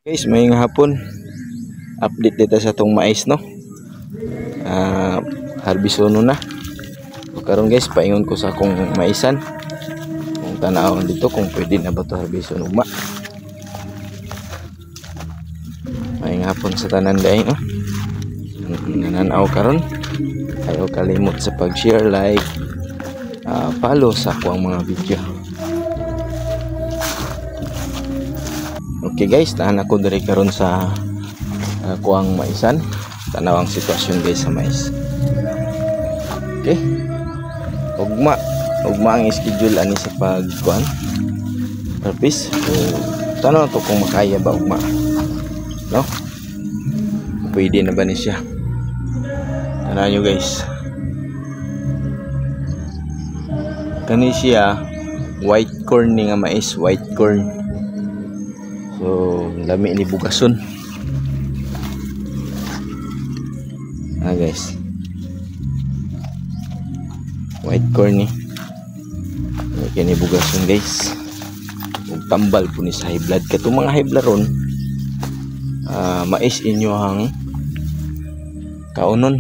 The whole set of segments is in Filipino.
Guys, may hapon update dito sa tong mais, no. Harbisono na. So, karon guys, paingon ko sa akong maisan kung tanawon dito kung pwede na ba to harbisono ugma. May hapon sa tanan dai, no. Nananaw karon, ayaw kalimot sa pag-share, like, follow sa akong mga video. Okay guys, tahan ako diri karon sa kuang maisan. Tanaw ang sitwasyon guys sa mais. Okay. Ugma ang schedule ani sa pagkuan. Purpose. So, tanaw to kung makaya ba ugma. No? Pwede na ba ni siya? Tanaw nyo guys. Kani siya white corn ni nga mais, white corn. So, lami ni bugason. Guys. White corn ni. Kani bugason guys. Ug tambal po ni sa high blood. Katong mga high blood ron, mais inyo hang kaunon.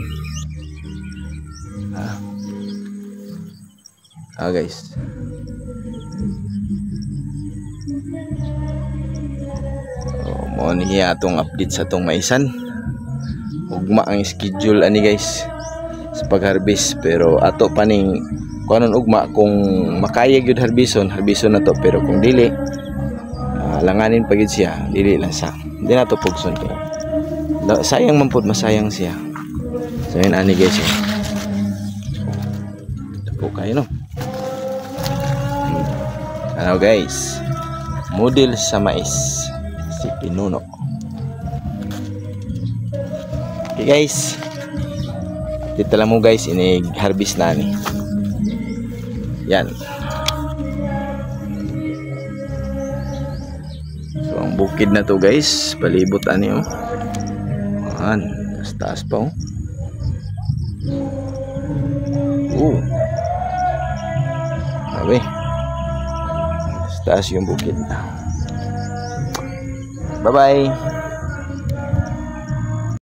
Guys. Mo ni atong update sa atong maisan. Ugma ang schedule ani guys sa pag-harvest, pero ato pa ning kuanon ugma kung makaya gyud harbison na to, pero kung dili langanin pa gyud siya, dili lang sa di nato pugson kay sayang man pud, masayang siya. So yun ani guys, po kayo no. Ano guys, model sa mais si Pinuno. Okay guys, dito lang mo guys, inig-harvest na ni. Yan. So ang bukid na to guys, palibot ani oh. Yan, taas pa oh. Sabi, taas yung bukid. Bye bye.